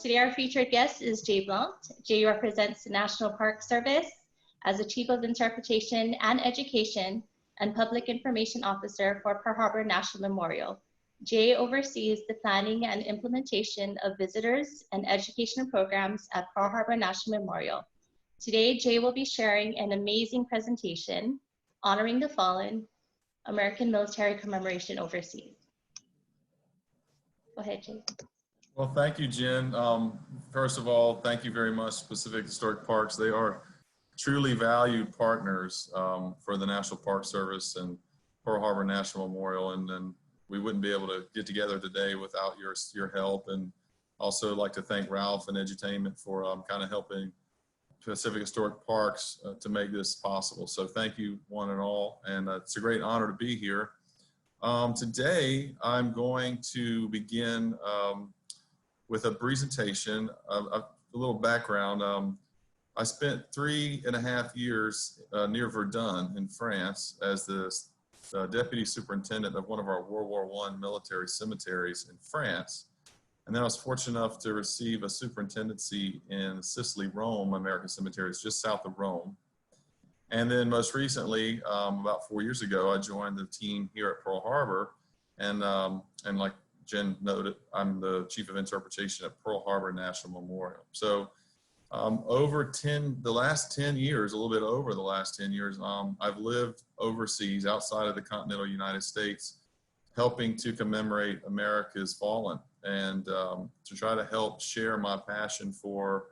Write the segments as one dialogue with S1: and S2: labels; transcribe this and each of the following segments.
S1: Today our featured guest is Jay Blount. Jay represents the National Park Service as the Chief of Interpretation and Education and Public Information Officer for Pearl Harbor National Memorial. Jay oversees the planning and implementation of visitors and educational programs at Pearl Harbor National Memorial. Today, Jay will be sharing an amazing presentation honoring the fallen American military commemoration overseas. Go ahead, Jay.
S2: Well, thank you, Jen. First of all, thank you very much, Pacific Historic Parks. They are truly valued partners for the National Park Service and Pearl Harbor National Memorial, and we wouldn't be able to get together today without your help. And also like to thank Ralph and Edutainment for kind of helping Pacific Historic Parks to make this possible. So thank you one and all, and it's a great honor to be here. Today, I'm going to begin with a presentation, a little background. I spent 3.5 years near Verdun in France as the Deputy Superintendent of one of our World War I military cemeteries in France. And then I was fortunate enough to receive a superintendency in Sicily-Rome American Cemetary, just south of Rome. And then most recently, about 4 years ago, I joined the team here at Pearl Harbor. And like Jen noted, I'm the Chief of Interpretation at Pearl Harbor National Memorial. So the last 10 years, a little bit over the last 10 years, I've lived overseas outside of the continental United States, helping to commemorate America's fallen and to try to help share my passion for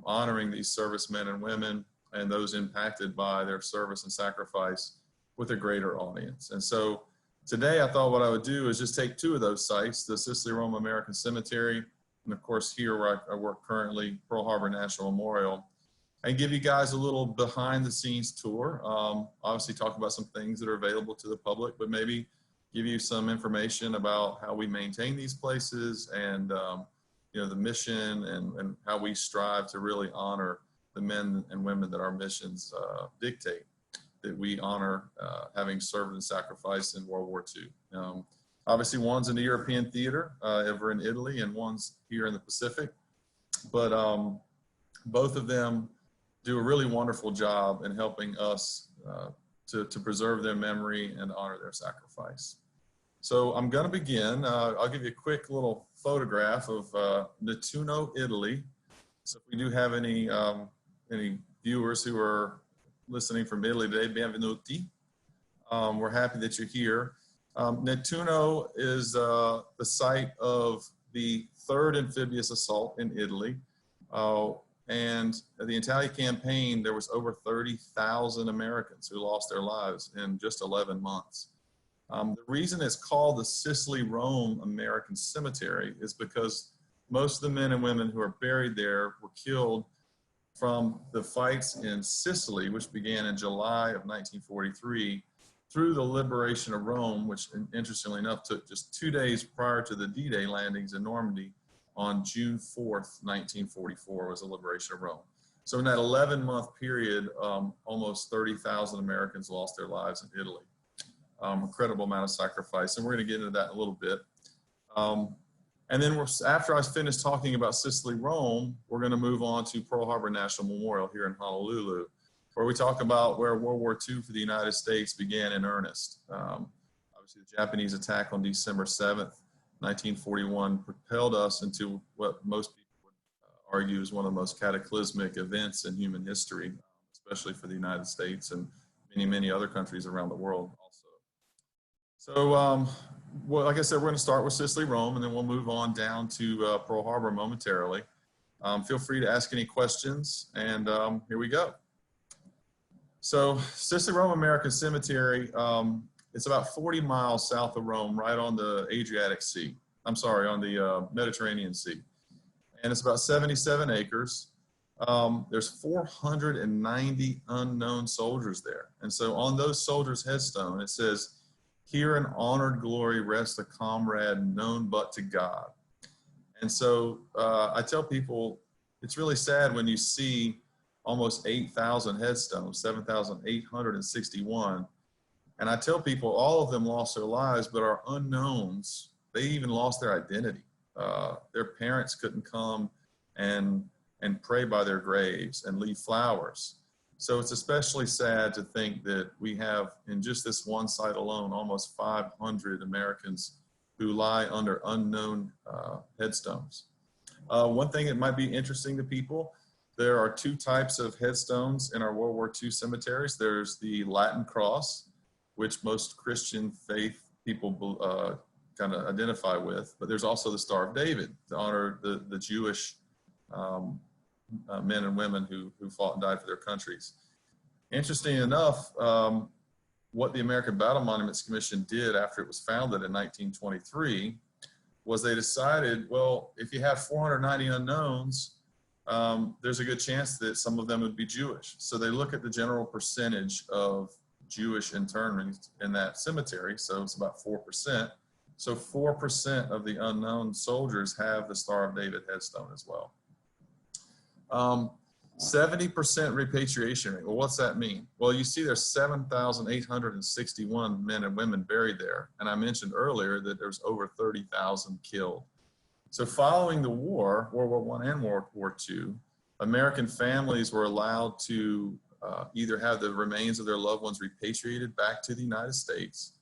S2: honoring these servicemen and women and those impacted by their service and sacrifice with a greater audience. And so today I thought what I would do is just take two of those sites, the Sicily-Rome American Cemetery, and of course here where I work currently, Pearl Harbor National Memorial, and give you guys a little behind the scenes tour. Obviously talk about some things that are available to the public, but maybe give you some information about how we maintain these places and you know, the mission and how we strive to really honor the men and women that our missions dictate, that we honor having served and sacrificed in World War II. Obviously one's in the European theater over in Italy and one's here in the Pacific, but both of them do a really wonderful job in helping us to preserve their memory and honor their sacrifice. So I'm going to begin. I'll give you a quick little photograph of Nettuno, Italy. So if we do have any viewers who are listening from Italy today, benvenuti. We're happy that you're here. Nettuno is the site of the third amphibious assault in Italy. And the Italian campaign, there was over 30,000 Americans who lost their lives in just 11 months. The reason it's called the Sicily-Rome American Cemetery is because most of the men and women who are buried there were killed from the fights in Sicily, which began in July of 1943, through the liberation of Rome, which interestingly enough took just 2 days prior to the D-Day landings in Normandy on June 4th, 1944 was the liberation of Rome. So in that 11-month period, almost 30,000 Americans lost their lives in Italy. Incredible amount of sacrifice, and we're going to get into that in a little bit. And then after I finish talking about Sicily-Rome, we're going to move on to Pearl Harbor National Memorial here in Honolulu, where we talk about where World War II for the United States began in earnest. Obviously, the Japanese attack on December 7th, 1941 propelled us into what most people would argue is one of the most cataclysmic events in human history, especially for the United States and many other countries around the world also. So, well, like I said, we're going to start with Sicily-Rome, and then we'll move on down to Pearl Harbor momentarily. Feel free to ask any questions, and here we go. So, Sicily-Rome American Cemetery, it's about 40 miles south of Rome, right on the Adriatic Sea. I'm sorry, on the Mediterranean Sea. And it's about 77 acres. There's 490 unknown soldiers there. And so on those soldiers' headstone, it says, "Here in honored glory rests a comrade known but to God." And so I tell people, it's really sad when you see almost 8,000 headstones, 7,861. And I tell people all of them lost their lives, but our unknowns, they even lost their identity. their parents couldn't come and pray by their graves and leave flowers. So it's especially sad to think that we have, in just this one site alone, almost 500 Americans who lie under unknown headstones. One thing that might be interesting to people, there are two types of headstones in our World War II cemeteries. There's the Latin cross, which most Christian faith people kind of identify with, but there's also the Star of David to honor the Jewish men and women who fought and died for their countries. Interesting enough, what the American Battle Monuments Commission did after it was founded in 1923 was they decided, well, if you have 490 unknowns, there's a good chance that some of them would be Jewish. So they look at the general percentage of Jewish internments in that cemetery, so it's about 4%. So 4% of the unknown soldiers have the Star of David headstone as well. 70% repatriation rate. Well, what's that mean? Well, you see there's 7,861 men and women buried there. And I mentioned earlier that there's over 30,000 killed. So following the war, World War I and World War II, American families were allowed to either have the remains of their loved ones repatriated back to the United States,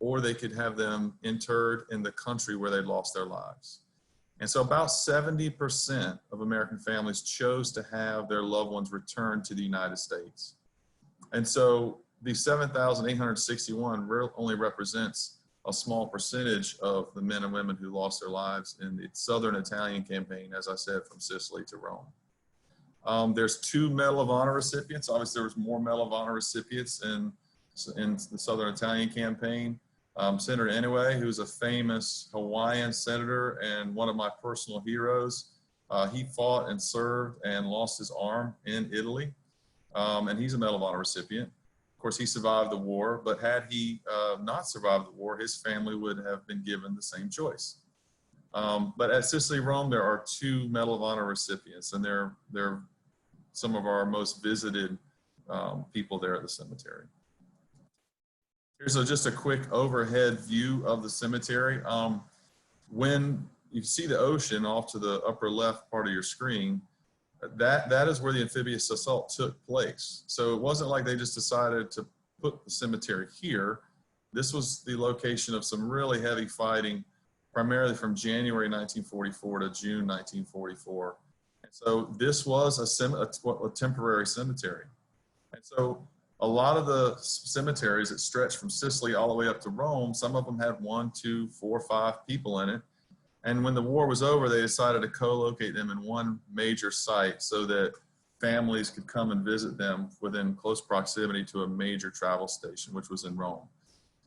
S2: or they could have them interred in the country where they lost their lives. And so about 70% of American families chose to have their loved ones returned to the United States. And so the 7,861 only represents a small percentage of the men and women who lost their lives in the Southern Italian campaign, as I said, from Sicily to Rome. There's 2 Medal of Honor recipients. Obviously, there was more Medal of Honor recipients in the Southern Italian campaign. Senator Inouye, who's a famous Hawaiian senator and one of my personal heroes. He fought and served and lost his arm in Italy, and he's a Medal of Honor recipient. Of course, he survived the war, but had he not survived the war, his family would have been given the same choice. But at Sicily-Rome, there are 2 Medal of Honor recipients, and they're some of our most visited people there at the cemetery. Here's just a quick overhead view of the cemetery. When you see the ocean off to the upper left part of your screen, that is where the amphibious assault took place. So it wasn't like they just decided to put the cemetery here. This was the location of some really heavy fighting, primarily from January 1944 to June 1944. And so this was a temporary cemetery. And so a lot of the cemeteries that stretch from Sicily all the way up to Rome, some of them had 1, 2, 4, 5 people in it. And when the war was over, they decided to co-locate them in one major site so that families could come and visit them within close proximity to a major travel station, which was in Rome.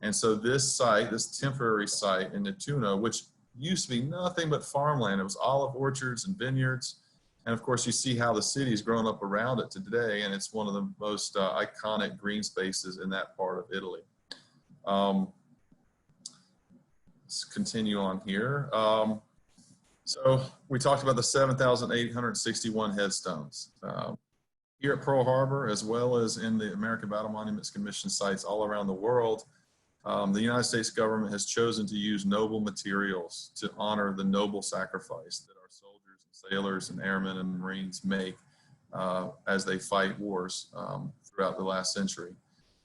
S2: And so this site, this temporary site in Nettuno, which used to be nothing but farmland, it was olive orchards and vineyards. And of course, you see how the city's grown up around it today, and it's one of the most iconic green spaces in that part of Italy. Let's continue on here. So we talked about the 7,861 headstones. Here at Pearl Harbor, as well as in the American Battle Monuments Commission sites all around the world, the United States government has chosen to use noble materials to honor the noble sacrifice that our soldiers and sailors and airmen and Marines make as they fight wars throughout the last century.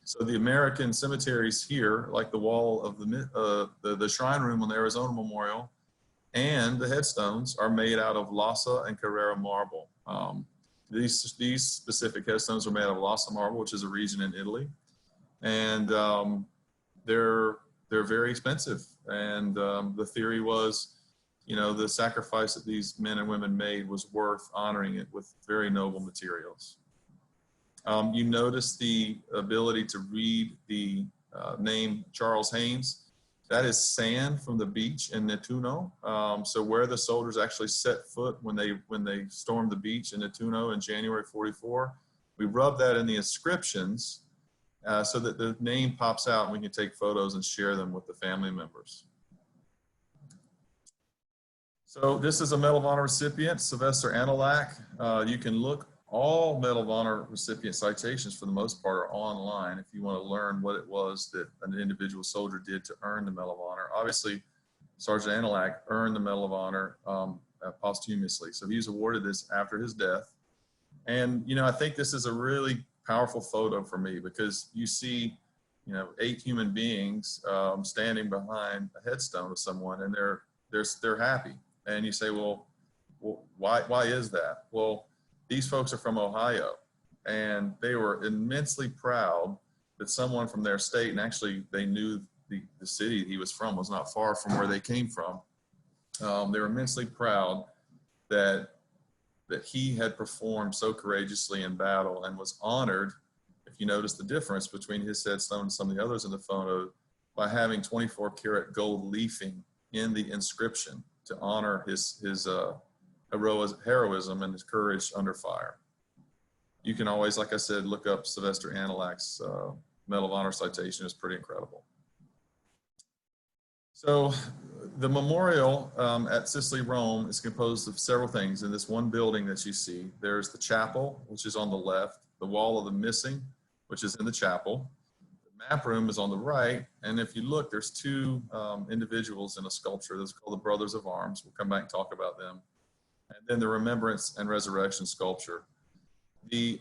S2: So the American cemeteries here, like the wall of the shrine room on the Arizona Memorial, and the headstones are made out of Lassa and Carrara marble. These specific headstones are made out of Lassa marble, which is a region in Italy, and they're very expensive. And the theory was, you know, the sacrifice that these men and women made was worth honoring it with very noble materials. You notice the ability to read the name Charles Haynes. That is sand from the beach in Nettuno. So where the soldiers actually set foot when they stormed the beach in Nettuno in January '44, we rub that in the inscriptions so that the name pops out and we can take photos and share them with the family members. So this is a Medal of Honor recipient, Sylvester Anilak. You can look, all Medal of Honor recipient citations for the most part are online if you want to learn what it was that an individual soldier did to earn the Medal of Honor. Obviously, Sergeant Anilak earned the Medal of Honor posthumously. So he was awarded this after his death. And, you know, I think this is a really powerful photo for me because you see, you know, 8 human beings standing behind a headstone of someone, and they're happy. And you say, well, why is that? Well, these folks are from Ohio, and they were immensely proud that someone from their state, and actually they knew the city he was from was not far from where they came from. They were immensely proud that he had performed so courageously in battle and was honored, if you notice the difference between his headstone and some of the others in the photo, by having 24 karat gold leafing in the inscription to honor his heroism and his courage under fire. You can always, like I said, look up Sylvester Anilak's Medal of Honor citation. It's pretty incredible. So the memorial at Sicily-Rome is composed of several things. In this one building that you see, there's the chapel, which is on the left, the wall of the missing, which is in the chapel. The map room is on the right, and if you look, there's 2 individuals in a sculpture. Those are called the Brothers of Arms. We'll come back and talk about them. And then the Remembrance and Resurrection sculpture. The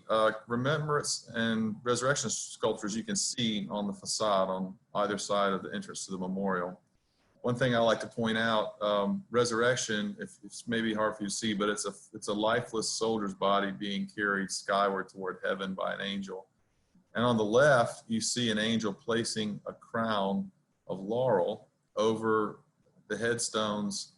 S2: Remembrance and Resurrection sculptures you can see on the facade on either side of the entrance to the memorial. One thing I like to point out, resurrection, if it's maybe hard for you to see, but it's a lifeless soldier's body being carried skyward toward heaven by an angel. And on the left, you see an angel placing a crown of laurel over the headstones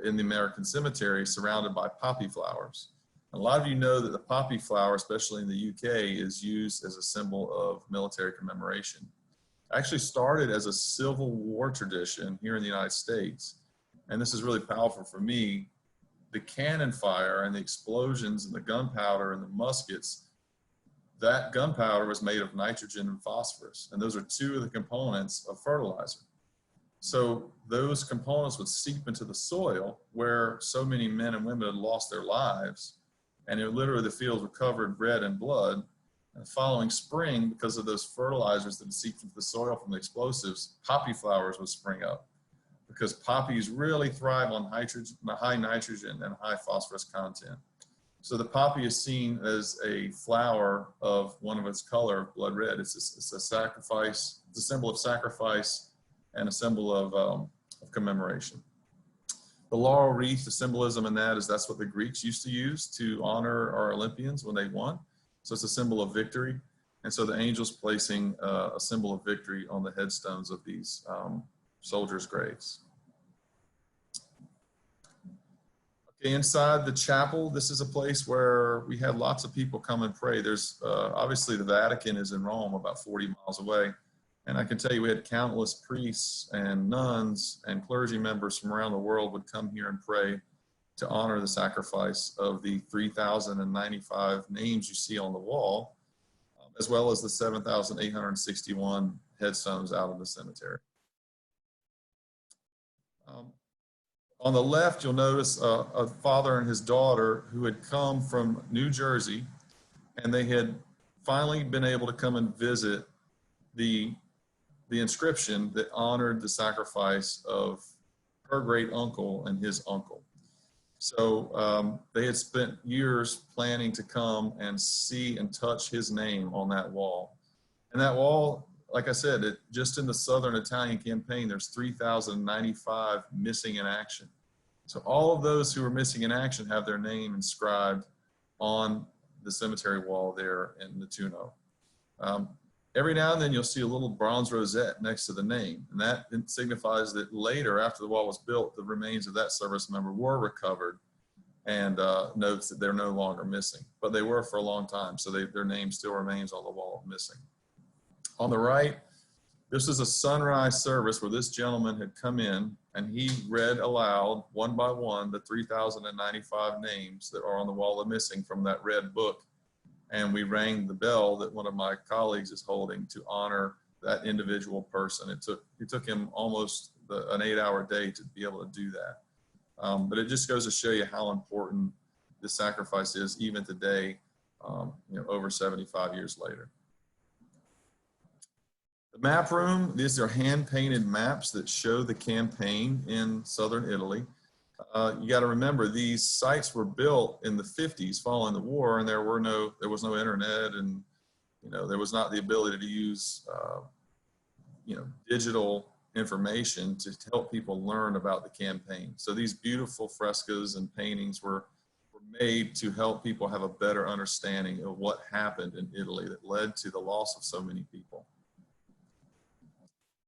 S2: in the American cemetery surrounded by poppy flowers. A lot of you know that the poppy flower, especially in the UK, is used as a symbol of military commemoration. Actually started as a Civil War tradition here in the United States. And this is really powerful for me. The cannon fire and the explosions and the gunpowder and the muskets, that gunpowder was made of nitrogen and phosphorus. And those are 2 of the components of fertilizer. So those components would seep into the soil where so many men and women had lost their lives. And literally the fields were covered red in blood. And the following spring, because of those fertilizers that seeped into the soil from the explosives, poppy flowers would spring up because poppies really thrive on high nitrogen and high phosphorus content. So the poppy is seen as a flower of one of its color, blood red. It's a sacrifice, it's a symbol of sacrifice and a symbol of commemoration. The laurel wreath, the symbolism in that is that's what the Greeks used to use to honor our Olympians when they won. So it's a symbol of victory. And so the angel's placing a symbol of victory on the headstones of these soldiers' graves. Okay, inside the chapel, this is a place where we had lots of people come and pray. There's obviously the Vatican is in Rome, about 40 miles away. And I can tell you we had countless priests and nuns and clergy members from around the world would come here and pray to honor the sacrifice of the 3,095 names you see on the wall, as well as the 7,861 headstones out of the cemetery. On the left, you'll notice a father and his daughter who had come from New Jersey, and they had finally been able to come and visit the inscription that honored the sacrifice of her great uncle and his uncle. So they had spent years planning to come and see and touch his name on that wall. And that wall, like I said, just in the Southern Italian campaign, there's 3,095 missing in action. So all of those who are missing in action have their name inscribed on the cemetery wall there in Nettuno. Every now and then you'll see a little bronze rosette next to the name, and that signifies that later, after the wall was built, the remains of that service member were recovered, and notes that they're no longer missing, but they were for a long time, so their name still remains on the wall of missing. On the right, this is a sunrise service where this gentleman had come in and he read aloud, one by one, the 3,095 names that are on the wall of missing from that red book. And we rang the bell that one of my colleagues is holding to honor that individual person. It took him almost an 8-hour day to be able to do that. But it just goes to show you how important this sacrifice is even today, over 75 years later. The map room, these are hand-painted maps that show the campaign in southern Italy. You got to remember, these sites were built in the 50s following the war, and there was no internet, and there was not the ability to use digital information to help people learn about the campaign. So these beautiful frescoes and paintings were made to help people have a better understanding of what happened in Italy that led to the loss of so many people.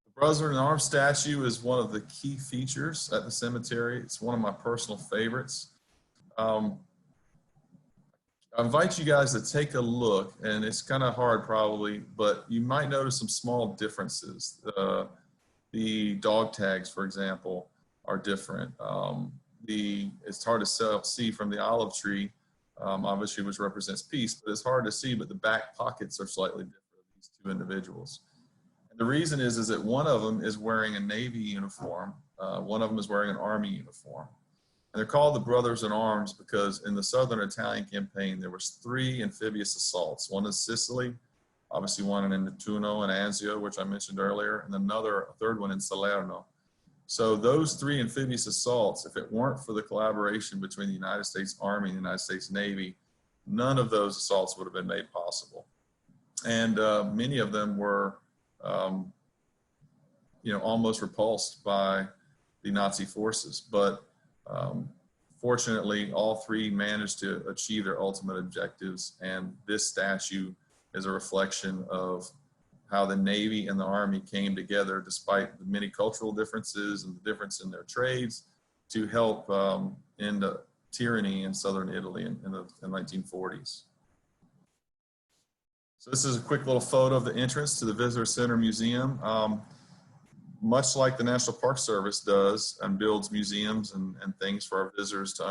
S2: The Brothers in Arms statue is one of the key features at the cemetery. It's one of my personal favorites. I invite you guys to take a look, and it's kind of hard probably, but you might notice some small differences. The dog tags, for example, are different. It's hard to see from the olive tree, obviously, which represents peace, but it's hard to see, but the back pockets are slightly different of these two individuals. And the reason is that one of them is wearing a Navy uniform, one of them is wearing an Army uniform. And they're called the Brothers in Arms because in the Southern Italian campaign, there was 3 amphibious assaults. One in Sicily, obviously one in Nettuno and Anzio, which I mentioned earlier, and a third one in Salerno. So those 3 amphibious assaults, if it weren't for the collaboration between the United States Army and the United States Navy, none of those assaults would have been made possible. And many of them were, almost repulsed by the Nazi forces. But fortunately, all 3 managed to achieve their ultimate objectives. And this statue is a reflection of how the Navy and the Army came together despite the many cultural differences and the difference in their trades to help end tyranny in southern Italy in the 1940s. So this is a quick little photo of the entrance to the Visitor Center Museum. Much like the National Park Service does and builds museums and things for our visitors to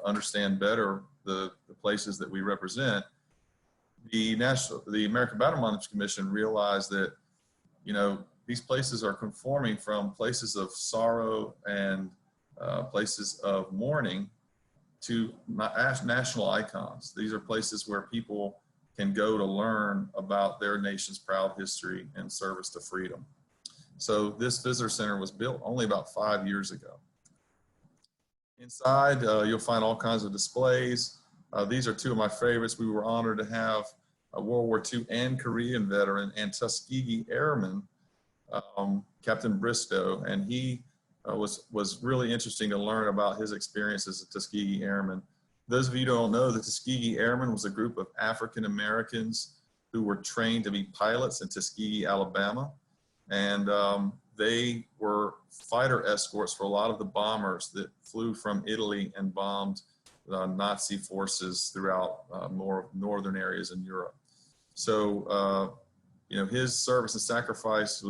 S2: understand better the places that we represent, the American Battle Monuments Commission realized that, these places are conforming from places of sorrow and places of mourning to national icons. These are places where people can go to learn about their nation's proud history and service to freedom. So this visitor center was built only about 5 years ago. Inside, you'll find all kinds of displays. These are 2 of my favorites. We were honored to have a World War II and Korean veteran and Tuskegee Airman, Captain Bristow, and he was really interesting to learn about his experience as a Tuskegee Airman. Those of you who don't know, the Tuskegee Airmen was a group of African Americans who were trained to be pilots in Tuskegee, Alabama, and they were fighter escorts for a lot of the bombers that flew from Italy and bombed Nazi forces throughout more northern areas in Europe. So, his service and sacrifice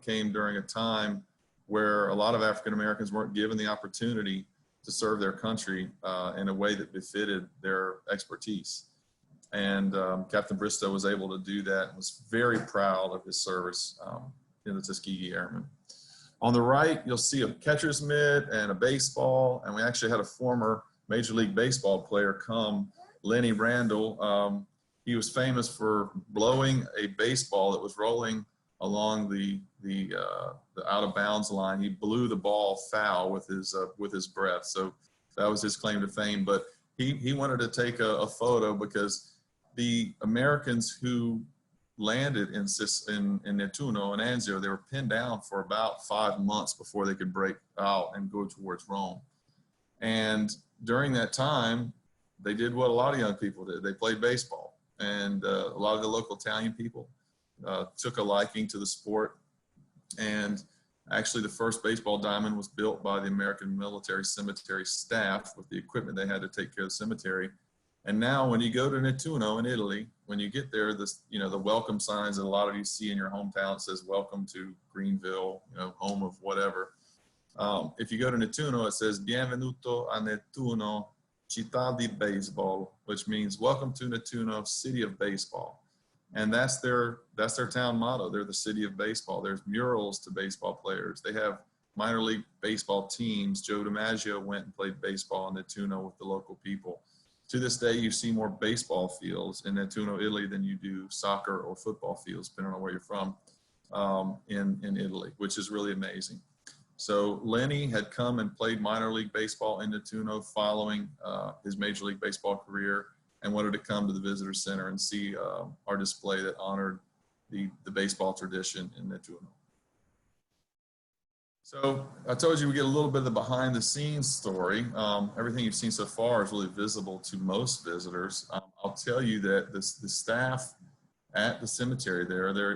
S2: came during a time where a lot of African Americans weren't given the opportunity to serve their country in a way that befitted their expertise. And Captain Bristow was able to do that and was very proud of his service in the Tuskegee Airmen. On the right, you'll see a catcher's mitt and a baseball, and we actually had a former Major League Baseball player come, Lenny Randall. He was famous for blowing a baseball that was rolling along the out of bounds line. He blew the ball foul with his breath. So that was his claim to fame. But he wanted to take a photo because the Americans who landed in Nettuno and Anzio, they were pinned down for about 5 months before they could break out and go towards Rome. And during that time, they did what a lot of young people did. They played baseball. And a lot of the local Italian people took a liking to the sport. And actually, the first baseball diamond was built by the American Military Cemetery staff with the equipment they had to take care of the cemetery. And now when you go to Nettuno in Italy, when you get there, the welcome signs that a lot of you see in your hometown says, "Welcome to Greenville," home of whatever. If you go to Nettuno, it says, "Bienvenuto a Nettuno, città di baseball," which means "Welcome to Nettuno, city of baseball." And that's their town motto. They're the city of baseball. There's murals to baseball players. They have minor league baseball teams. Joe DiMaggio went and played baseball in Nettuno with the local people. To this day, you see more baseball fields in Nettuno, Italy than you do soccer or football fields, depending on where you're from. in Italy, which is really amazing. So Lenny had come and played minor league baseball in Nettuno following his Major League Baseball career, and wanted to come to the visitor center and see our display that honored the baseball tradition in Nettuno. So I told you we get a little bit of the behind the scenes story. Everything you've seen so far is really visible to most visitors. I'll tell you that the staff at the cemetery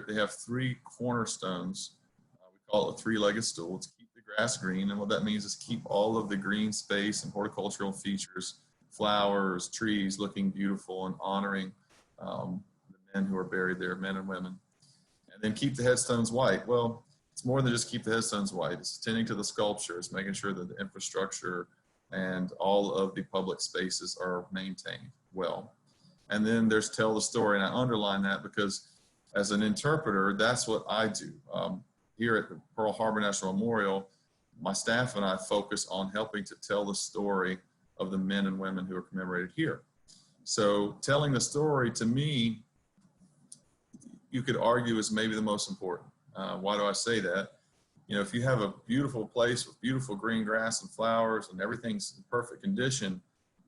S2: they have three cornerstones. We call it a three-legged stool to keep the grass green. And what that means is keep all of the green space and horticultural features, flowers, trees looking beautiful and honoring the men who are buried there, men and women. And then keep the headstones white. Well, it's more than just keep the headstones white. It's attending to the sculptures, making sure that the infrastructure and all of the public spaces are maintained well. And then there's tell the story, and I underline that because as an interpreter, that's what I do. Here at the Pearl Harbor National Memorial, my staff and I focus on helping to tell the story of the men and women who are commemorated here. So telling the story, to me, you could argue is maybe the most important. Why do I say that? You know, if you have a beautiful place with beautiful green grass and flowers and everything's in perfect condition,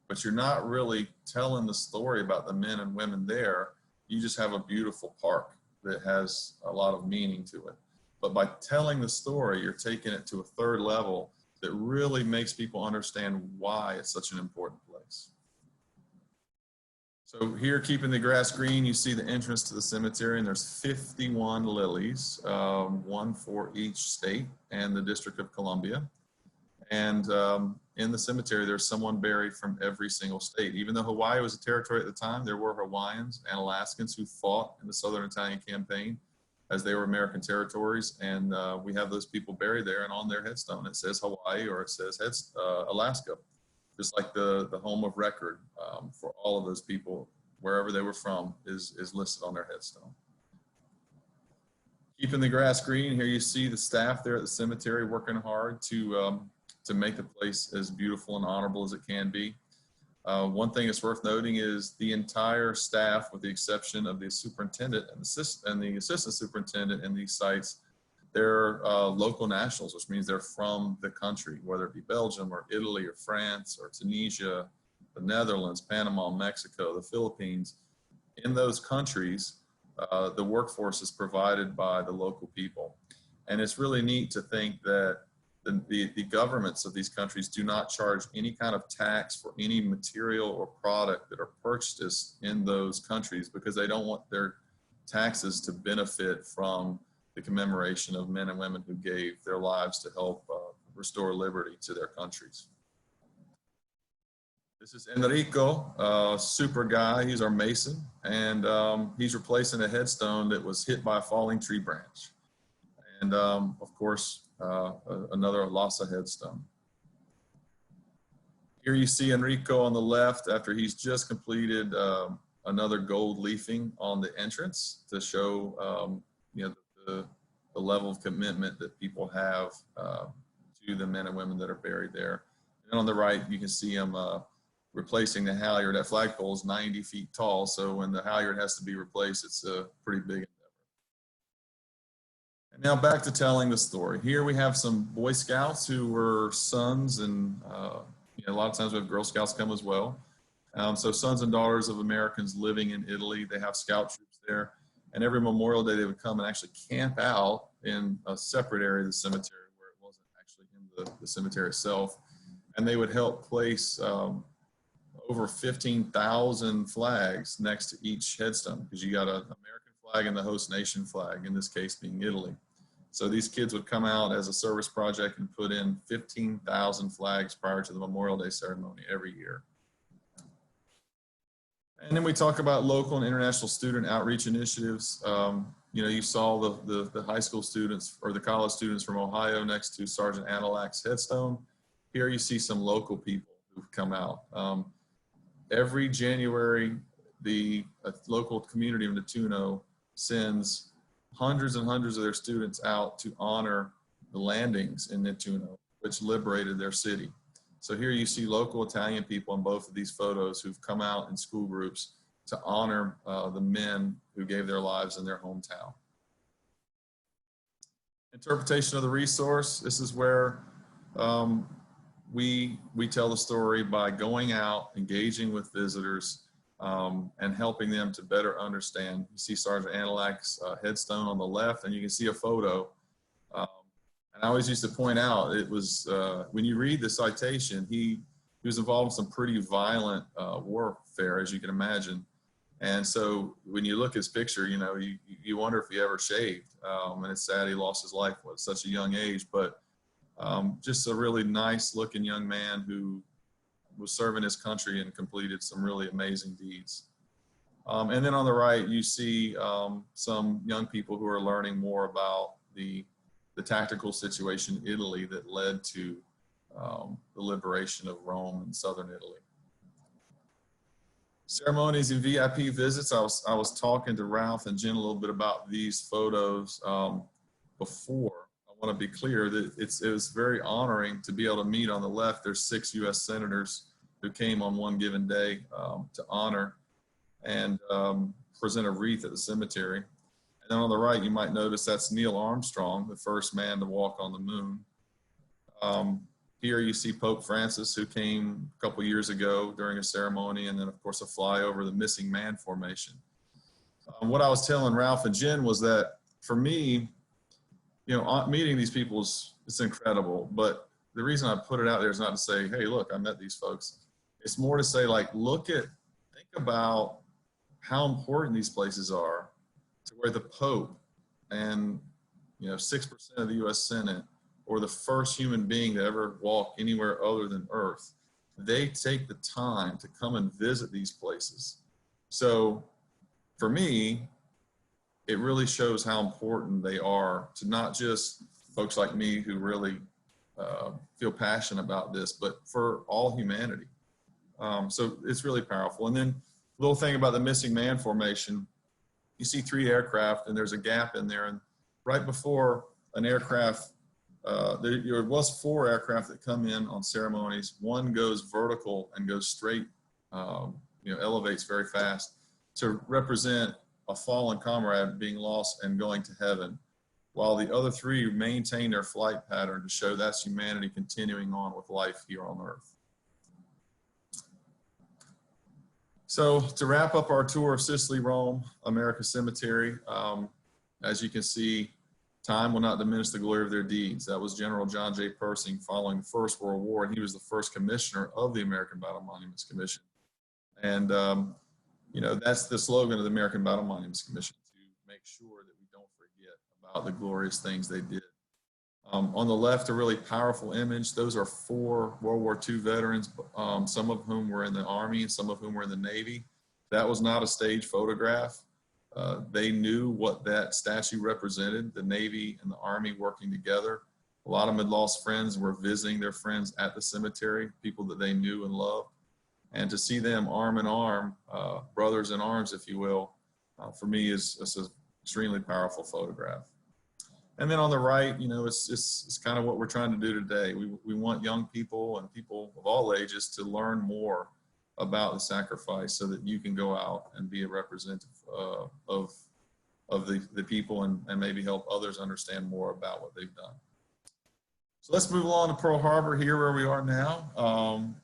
S2: but you're not really telling the story about the men and women there, you just have a beautiful park that has a lot of meaning to it. But by telling the story, you're taking it to a third level that really makes people understand why it's such an important place. So here, keeping the grass green, you see the entrance to the cemetery, and there's 51 lilies, one for each state and the District of Columbia. And in the cemetery, there's someone buried from every single state. Even though Hawaii was a territory at the time, there were Hawaiians and Alaskans who fought in the Southern Italian Campaign as they were American territories. And we have those people buried there, and on their headstone, it says Hawaii or it says Alaska. Just like the home of record for all of those people, wherever they were from, is listed on their headstone. Keeping the grass green, here you see the staff there at the cemetery working hard to make the place as beautiful and honorable as it can be. One thing that's worth noting is the entire staff, with the exception of the superintendent and the assistant superintendent in these sites, they're local nationals, which means they're from the country, whether it be Belgium or Italy or France or Tunisia, the Netherlands, Panama, Mexico, the Philippines. In those countries, the workforce is provided by the local people. And it's really neat to think that the governments of these countries do not charge any kind of tax for any material or product that are purchased in those countries, because they don't want their taxes to benefit from the commemoration of men and women who gave their lives to help restore liberty to their countries. This is Enrico, super guy. He's our mason, and he's replacing a headstone that was hit by a falling tree branch. And of course, another Lhasa headstone. Here you see Enrico on the left after he's just completed another gold leafing on the entrance to show you know, the level of commitment that people have to the men and women that are buried there. And on the right, you can see him replacing the halyard. That flagpole is 90 feet tall, so when the halyard has to be replaced, it's a pretty big endeavor. And now back to telling the story. Here we have some Boy Scouts who were sons, and you know, a lot of times we have Girl Scouts come as well. So sons and daughters of Americans living in Italy. They have scout troops there. And every Memorial Day, they would come and actually camp out in a separate area of the cemetery where it wasn't actually in the cemetery itself. And they would help place over 15,000 flags next to each headstone, because you got an American flag and the host nation flag, in this case being Italy. So these kids would come out as a service project and put in 15,000 flags prior to the Memorial Day ceremony every year. And then we talk about local and international student outreach initiatives. You know, you saw the high school students or the college students from Ohio next to Sergeant Adilak's headstone. Here you see some local people who've come out. Every January, the local community of Nettuno sends hundreds and hundreds of their students out to honor the landings in Nettuno, which liberated their city. So here you see local Italian people in both of these photos who've come out in school groups to honor the men who gave their lives in their hometown. Interpretation of the resource. This is where we tell the story by going out, engaging with visitors, and helping them to better understand. You see Sergeant Anilak's headstone on the left, and you can see a photo. And I always used to point out, it was, when you read the citation, he was involved in some pretty violent warfare, as you can imagine. And so when you look at his picture, you know, you wonder if he ever shaved. And it's sad he lost his life at such a young age, but just a really nice looking young man who was serving his country and completed some really amazing deeds. And then on the right, you see some young people who are learning more about the tactical situation in Italy that led to the liberation of Rome and southern Italy. Ceremonies and VIP visits. I was talking to Ralph and Jen a little bit about these photos before. I want to be clear that it was very honoring to be able to meet. On the left, there's 6 U.S. senators who came on one given day to honor and present a wreath at the cemetery. And then on the right, you might notice that's Neil Armstrong, the first man to walk on the moon. Here you see Pope Francis, who came a couple years ago during a ceremony, and then of course a flyover, the missing man formation. What I was telling Ralph and Jen was that for me, you know, meeting these people it's incredible, but the reason I put it out there is not to say, hey, look, I met these folks. It's more to say, like, think about how important these places are, to where the Pope and, you know, 6% of the U.S. Senate, or the first human being to ever walk anywhere other than Earth, they take the time to come and visit these places. So for me, it really shows how important they are to not just folks like me who really feel passionate about this, but for all humanity. So it's really powerful. And then a little thing about the missing man formation, you see 3 aircraft and there's a gap in there. And right before an aircraft, there was 4 aircraft that come in on ceremonies. One goes vertical and goes straight, you know, elevates very fast to represent a fallen comrade being lost and going to heaven, while the other 3 maintain their flight pattern to show that's humanity continuing on with life here on Earth. So to wrap up our tour of Sicily-Rome American Cemetery, as you can see, time will not diminish the glory of their deeds. That was General John J. Pershing following the First World War, and he was the first commissioner of the American Battle Monuments Commission. And, you know, that's the slogan of the American Battle Monuments Commission, to make sure that we don't forget about the glorious things they did. On the left, a really powerful image. Those are 4 World War II veterans, some of whom were in the Army and some of whom were in the Navy. That was not a stage photograph. They knew what that statue represented, the Navy and the Army working together. A lot of them had lost friends and were visiting their friends at the cemetery, people that they knew and loved. And to see them arm in arm, brothers in arms, if you will, for me is an extremely powerful photograph. And then on the right, you know, it's kind of what we're trying to do today. We want young people and people of all ages to learn more about the sacrifice, so that you can go out and be a representative of the people and maybe help others understand more about what they've done. So let's move along to Pearl Harbor, here where we are now.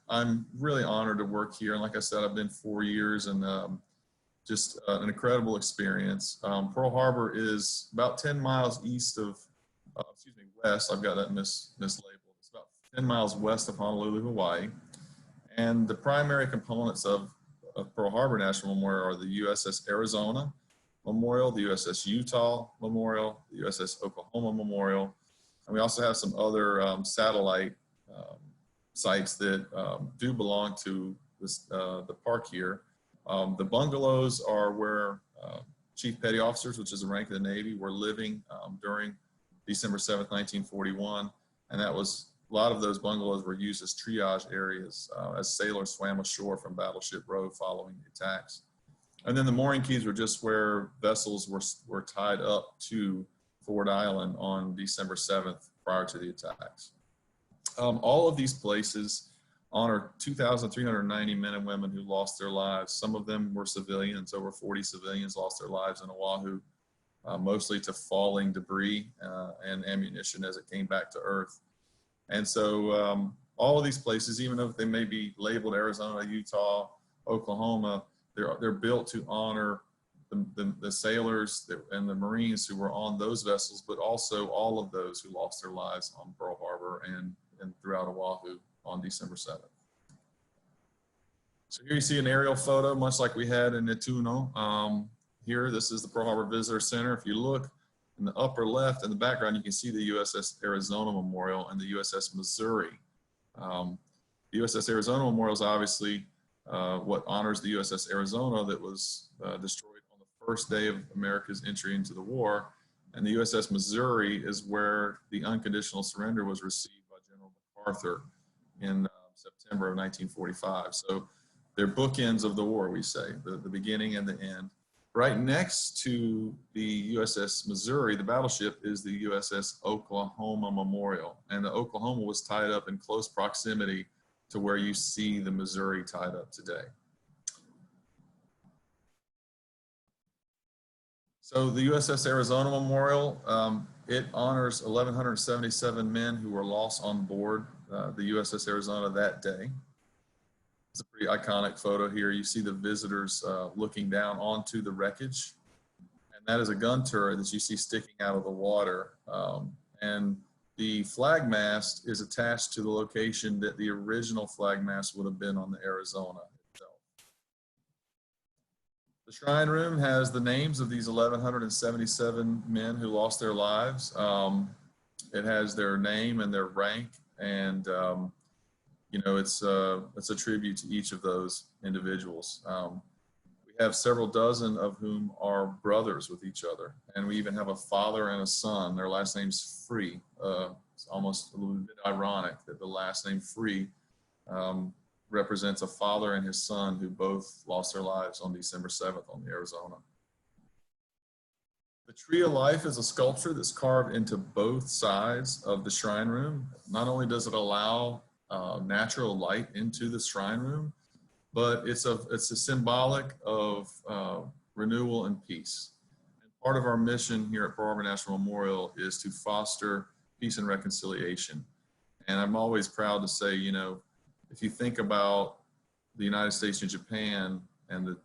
S2: I'm really honored to work here. And like I said, I've been 4 years, and just an incredible experience. Pearl Harbor is about 10 miles east of, west. I've got that mislabeled. It's about 10 miles west of Honolulu, Hawaii. And the primary components of Pearl Harbor National Memorial are the USS Arizona Memorial, the USS Utah Memorial, the USS Oklahoma Memorial. And we also have some other satellite sites that do belong to this, the park here. The bungalows are where Chief Petty Officers, which is the rank of the Navy, were living during December 7th, 1941. And that was, a lot of those bungalows were used as triage areas as sailors swam ashore from Battleship Row following the attacks. And then the mooring keys were just where vessels were tied up to Ford Island on December 7th prior to the attacks. All of these places honor 2,390 men and women who lost their lives. Some of them were civilians. Over 40 civilians lost their lives in Oahu. mostly to falling debris and ammunition as it came back to Earth. And so all of these places, even if they may be labeled Arizona, Utah, Oklahoma, they're built to honor the sailors and the Marines who were on those vessels, but also all of those who lost their lives on Pearl Harbor and throughout Oahu on December 7th. So here you see an aerial photo, much like we had in Nettuno. Here, this is the Pearl Harbor Visitor Center. If you look in the upper left in the background, you can see the USS Arizona Memorial and the USS Missouri. The USS Arizona Memorial is obviously what honors the USS Arizona that was destroyed on the first day of America's entry into the war. And the USS Missouri is where the unconditional surrender was received by General MacArthur in September of 1945. So they're bookends of the war, we say, the beginning and the end. Right next to the USS Missouri, the battleship, is the USS Oklahoma Memorial. And the Oklahoma was tied up in close proximity to where you see the Missouri tied up today. So the USS Arizona Memorial, it honors 1,177 men who were lost on board the USS Arizona that day. It's a pretty iconic photo here. You see the visitors looking down onto the wreckage. And that is a gun turret that you see sticking out of the water. And the flag mast is attached to the location that the original flag mast would have been on the Arizona itself. The Shrine Room has the names of these 1,177 men who lost their lives. It has their name and their rank, and you know, it's a tribute to each of those individuals. We have several dozen of whom are brothers with each other, and we even have a father and a son. Their last name's Free. It's almost a little bit ironic that the last name Free represents a father and his son who both lost their lives on December 7th on the Arizona. The Tree of Life is a sculpture that's carved into both sides of the Shrine Room. Not only does it allow natural light into the Shrine Room, but it's a symbolic of renewal and peace. And part of our mission here at Pearl Harbor National Memorial is to foster peace and reconciliation. And I'm always proud to say, you know, if you think about the United States and Japan and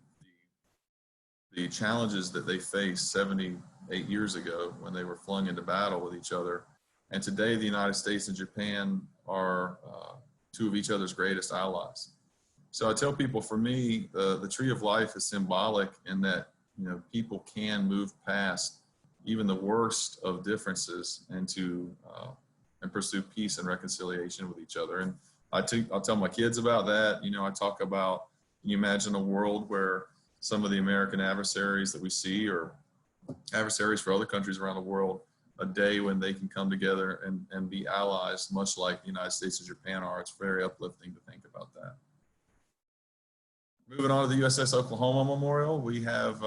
S2: the challenges that they faced 78 years ago when they were flung into battle with each other, and today the United States and Japan are two of each other's greatest allies. So I tell people, for me, the Tree of Life is symbolic in that, you know, people can move past even the worst of differences and pursue peace and reconciliation with each other. And I'll tell my kids about that. You know, I talk about, can you imagine a world where some of the American adversaries that we see are adversaries for other countries around the world, a day when they can come together and be allies, much like the United States and Japan are. It's very uplifting to think about that. Moving on to the USS Oklahoma Memorial, we have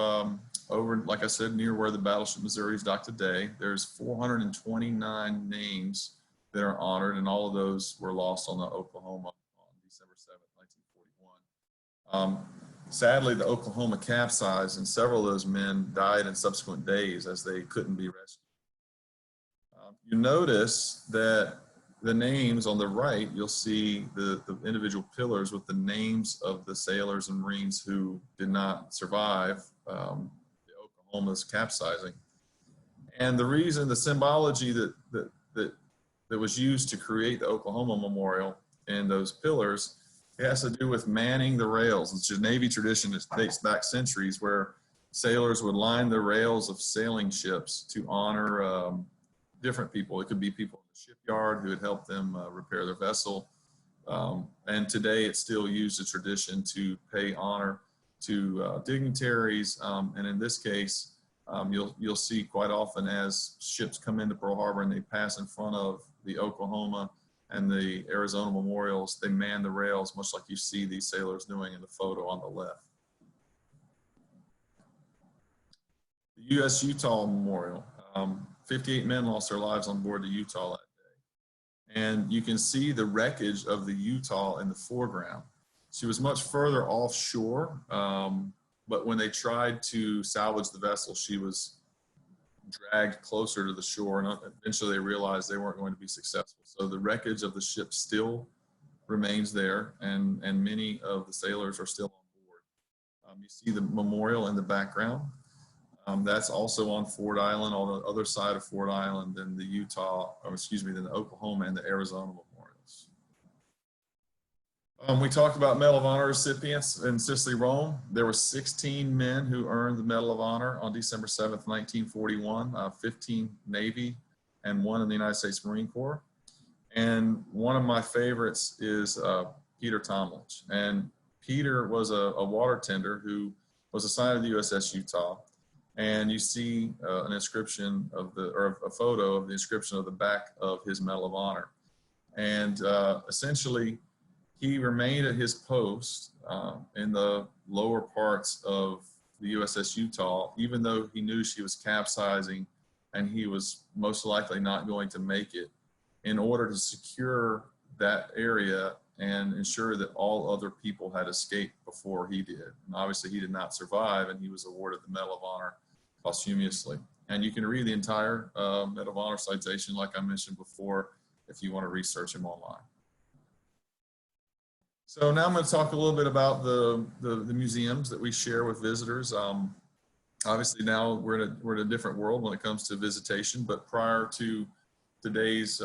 S2: over, like I said, near where the battleship Missouri is docked today, there's 429 names that are honored, and all of those were lost on the Oklahoma on December 7th, 1941. Sadly, the Oklahoma capsized, and several of those men died in subsequent days as they couldn't be rescued. You notice that the names on the right, you'll see the individual pillars with the names of the sailors and Marines who did not survive the Oklahoma's capsizing. And the reason, the symbology that was used to create the Oklahoma Memorial and those pillars, it has to do with manning the rails. It's a Navy tradition that dates back centuries, where sailors would line the rails of sailing ships to honor different people. It could be people in the shipyard who had helped them repair their vessel. And today it's still used as a tradition to pay honor to dignitaries. And in this case, you'll see quite often as ships come into Pearl Harbor and they pass in front of the Oklahoma and the Arizona memorials, they man the rails, much like you see these sailors doing in the photo on the left. The U.S. Utah Memorial. 58 men lost their lives on board the Utah that day. And you can see the wreckage of the Utah in the foreground. She was much further offshore, but when they tried to salvage the vessel, she was dragged closer to the shore, and eventually they realized they weren't going to be successful. So the wreckage of the ship still remains there, and many of the sailors are still on board. You see the memorial in the background. That's also on Ford Island, on the other side of Ford Island than the than the Oklahoma and the Arizona memorials. We talked about Medal of Honor recipients in Sicily-Rome. There were 16 men who earned the Medal of Honor on December 7th, 1941, 15 Navy and 1 in the United States Marine Corps. And one of my favorites is Peter Tomlich. And Peter was a water tender who was assigned to the USS Utah. And you see an inscription or a photo of the inscription of the back of his Medal of Honor. And essentially, he remained at his post in the lower parts of the USS Utah, even though he knew she was capsizing and he was most likely not going to make it, in order to secure that area and ensure that all other people had escaped before he did. And obviously he did not survive, and he was awarded the Medal of Honor posthumously. And you can read the entire Medal of Honor citation, like I mentioned before, if you want to research him online. So now I'm going to talk a little bit about the museums that we share with visitors. Obviously now we're in a different world when it comes to visitation, but prior to today's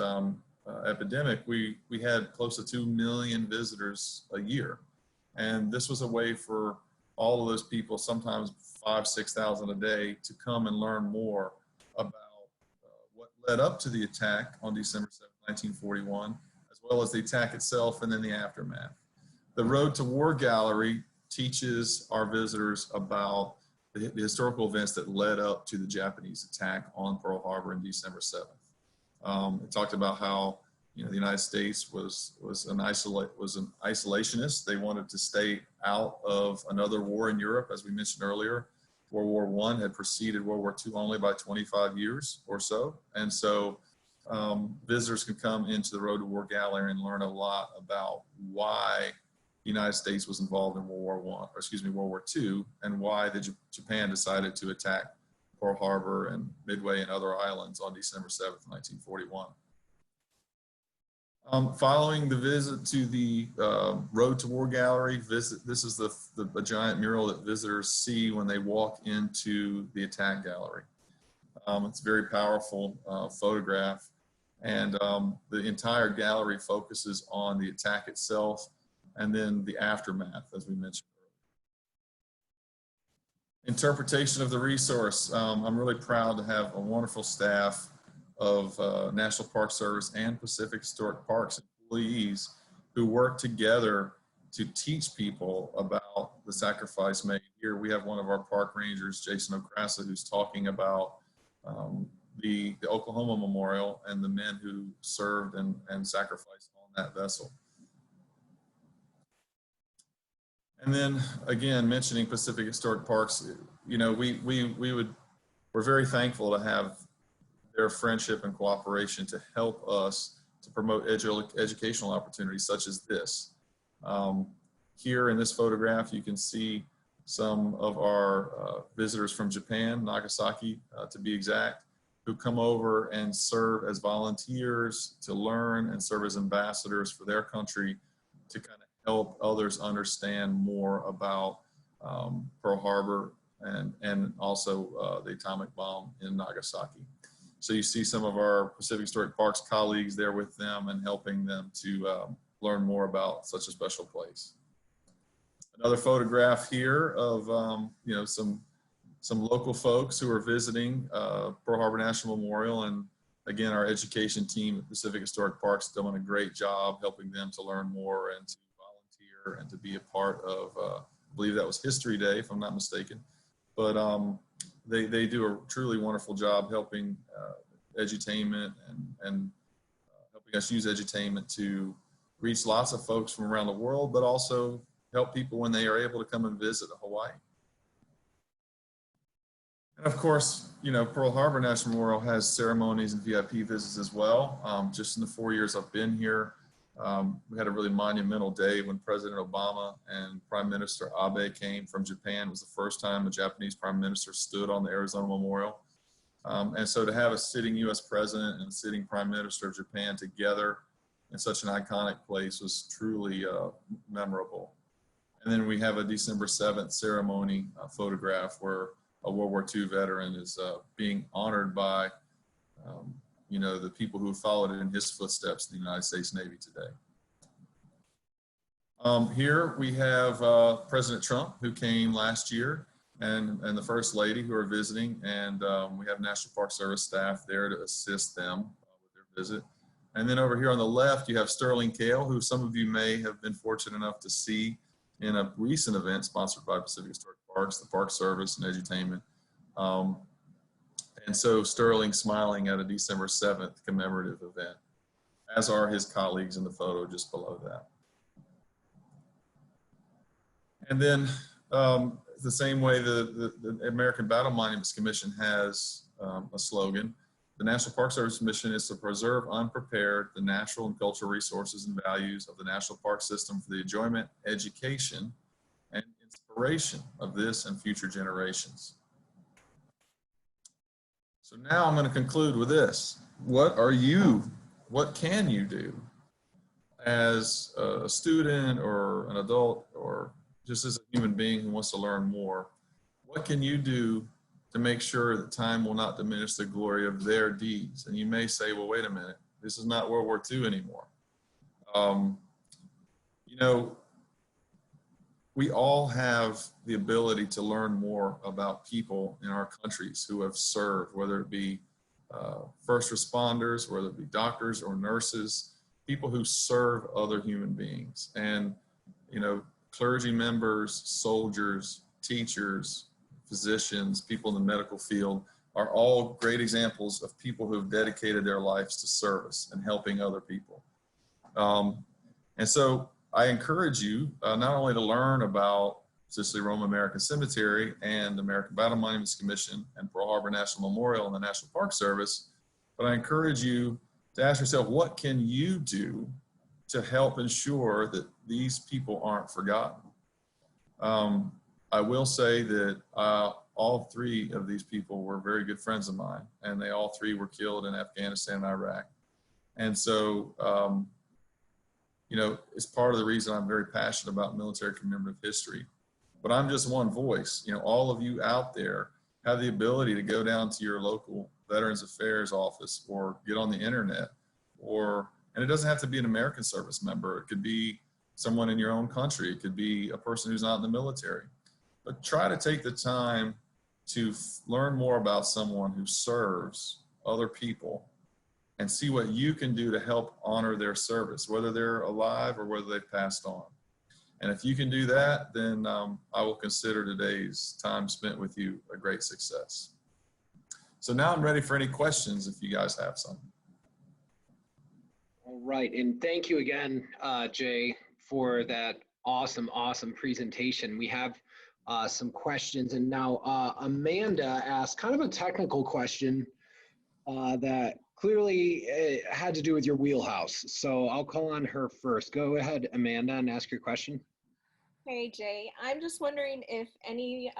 S2: epidemic, we had close to 2 million visitors a year. And this was a way for all of those people, sometimes 5,000 to 6,000 a day, to come and learn more about what led up to the attack on December 7th, 1941, as well as the attack itself and then the aftermath. The Road to War Gallery teaches our visitors about the historical events that led up to the Japanese attack on Pearl Harbor on December 7th. It talked about how the United States was an isolationist. They wanted to stay out of another war in Europe, as we mentioned earlier. World War I had preceded World War II only by 25 years or so. And so visitors can come into the Road to War Gallery and learn a lot about why the United States was involved in World War II, and why Japan decided to attack Pearl Harbor and Midway and other islands on December 7th, 1941. Following the visit to the Road to War Gallery, this is the giant mural that visitors see when they walk into the attack gallery. It's a very powerful photograph, and the entire gallery focuses on the attack itself and then the aftermath, as we mentioned earlier. Interpretation of the resource. I'm really proud to have a wonderful staff of National Park Service and Pacific Historic Parks employees who work together to teach people about the sacrifice made. Here we have one of our park rangers, Jason O'Krasa, who's talking about the Oklahoma Memorial and the men who served and sacrificed on that vessel. And then again, mentioning Pacific Historic Parks, we're very thankful to have their friendship and cooperation to help us to promote educational opportunities such as this. Here in this photograph, you can see some of our visitors from Japan, Nagasaki to be exact, who come over and serve as volunteers to learn and serve as ambassadors for their country to kind of help others understand more about Pearl Harbor and also the atomic bomb in Nagasaki. So you see some of our Pacific Historic Parks colleagues there with them and helping them to learn more about such a special place. Another photograph here of some local folks who are visiting Pearl Harbor National Memorial, and again, our education team at Pacific Historic Parks doing a great job helping them to learn more and to volunteer and to be a part of, I believe that was History Day, if I'm not mistaken. But they do a truly wonderful job helping edutainment and helping us use edutainment to reach lots of folks from around the world, but also help people when they are able to come and visit Hawaii. And of course, Pearl Harbor National Memorial has ceremonies and VIP visits as well. Just in the 4 years I've been here, we had a really monumental day when President Obama and Prime Minister Abe came from Japan. It was the first time a Japanese Prime Minister stood on the Arizona Memorial. And so to have a sitting U.S. president and a sitting prime minister of Japan together in such an iconic place was truly memorable. And then we have a December 7th ceremony photograph where a World War II veteran is being honored by, you know, the people who followed in his footsteps in the United States Navy today. Here we have President Trump, who came last year, and the First Lady, who are visiting, and we have National Park Service staff there to assist them with their visit. And then over here on the left, you have Sterling Kale, who some of you may have been fortunate enough to see in a recent event sponsored by Pacific Historic Parks, the Park Service and Edutainment. And so Sterling smiling at a December 7th commemorative event, as are his colleagues in the photo just below that. And then the same way the American Battle Monuments Commission has a slogan, the National Park Service mission is to preserve unprepared the natural and cultural resources and values of the national park system for the enjoyment, education, and inspiration of this and future generations. So now I'm going to conclude with this. What can you do as a student or an adult or just as a human being who wants to learn more? What can you do to make sure that time will not diminish the glory of their deeds? And you may say, well, wait a minute, this is not World War II anymore. You know, we all have the ability to learn more about people in our countries who have served, whether it be first responders, whether it be doctors or nurses, people who serve other human beings. And, you know, clergy members, soldiers, teachers, physicians, people in the medical field are all great examples of people who have dedicated their lives to service and helping other people. And so I encourage you not only to learn about Sicily-Rome American Cemetary and the American Battle Monuments Commission and Pearl Harbor National Memorial and the National Park Service, but I encourage you to ask yourself, what can you do to help ensure that these people aren't forgotten? I will say that all three of these people were very good friends of mine, and they all three were killed in Afghanistan and Iraq. And so, you know, it's part of the reason I'm very passionate about military commemorative history. But I'm just one voice. You know, all of you out there have the ability to go down to your local Veterans Affairs office or get on the internet, and it doesn't have to be an American service member. It could be someone in your own country. It could be a person who's not in the military. But try to take the time to learn more about someone who serves other people and see what you can do to help honor their service, whether they're alive or whether they've passed on. And if you can do that, then I will consider today's time spent with you a great success. So now I'm ready for any questions if you guys have some.
S3: All right, and thank you again, Jay, for that awesome presentation. We have some questions, and now Amanda asked kind of a technical question that clearly had to do with your wheelhouse. So I'll call on her first. Go ahead, Amanda, and ask your question.
S4: Hey, Jay. I'm just wondering if any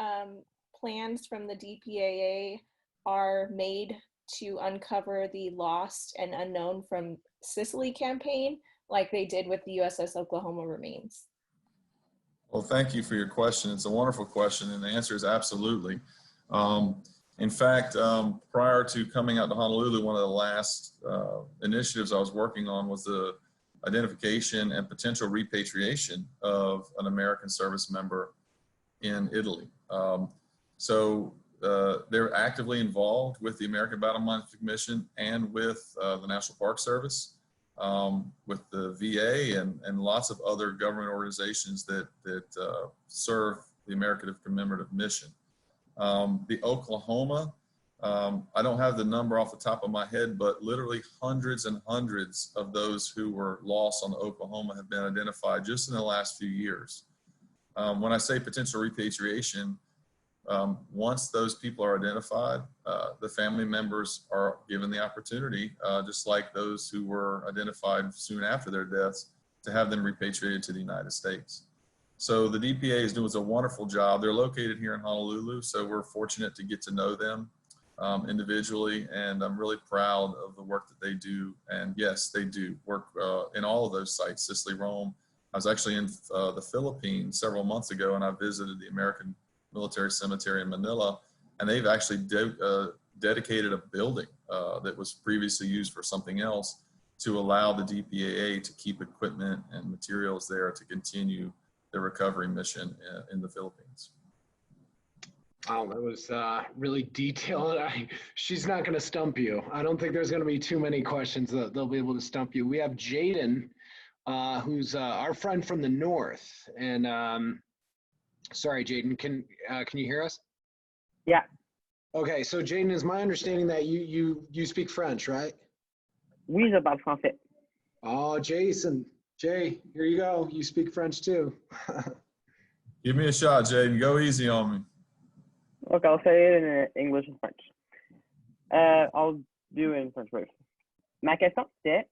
S4: plans from the DPAA are made to uncover the lost and unknown from Sicily campaign, like they did with the USS Oklahoma remains.
S2: Well, thank you for your question. It's a wonderful question, and the answer is absolutely. In fact, prior to coming out to Honolulu, one of the last initiatives I was working on was the identification and potential repatriation of an American service member in Italy. So they're actively involved with the American Battle Monuments Commission and with the National Park Service, with the VA and lots of other government organizations that serve the American commemorative mission. The Oklahoma, I don't have the number off the top of my head, but literally hundreds and hundreds of those who were lost on the Oklahoma have been identified just in the last few years. When I say potential repatriation, once those people are identified, the family members are given the opportunity, just like those who were identified soon after their deaths, to have them repatriated to the United States. So the DPA is doing a wonderful job. They're located here in Honolulu, so we're fortunate to get to know them. individually, and I'm really proud of the work that they do. And yes, they do work in all of those sites. Sicily-Rome. I was actually in the Philippines several months ago, and I visited the American Military Cemetery in Manila, and they've actually dedicated a building that was previously used for something else to allow the DPAA to keep equipment and materials there to continue the recovery mission in the Philippines.
S3: Wow, that was really detailed. She's not going to stump you. I don't think there's going to be too many questions that they'll be able to stump you. We have Jaden, who's our friend from the north. And sorry, Jaden, can you hear us?
S5: Yeah.
S3: Okay, so Jaden, is my understanding that you speak French, right?
S5: Oui, je parle français.
S3: Oh, Jason, Jay, here you go. You speak French too.
S2: Give me a shot, Jaden. Go easy on me.
S5: Okay, I'll say it in English and French. I'll do it in French first. Ma question c'était,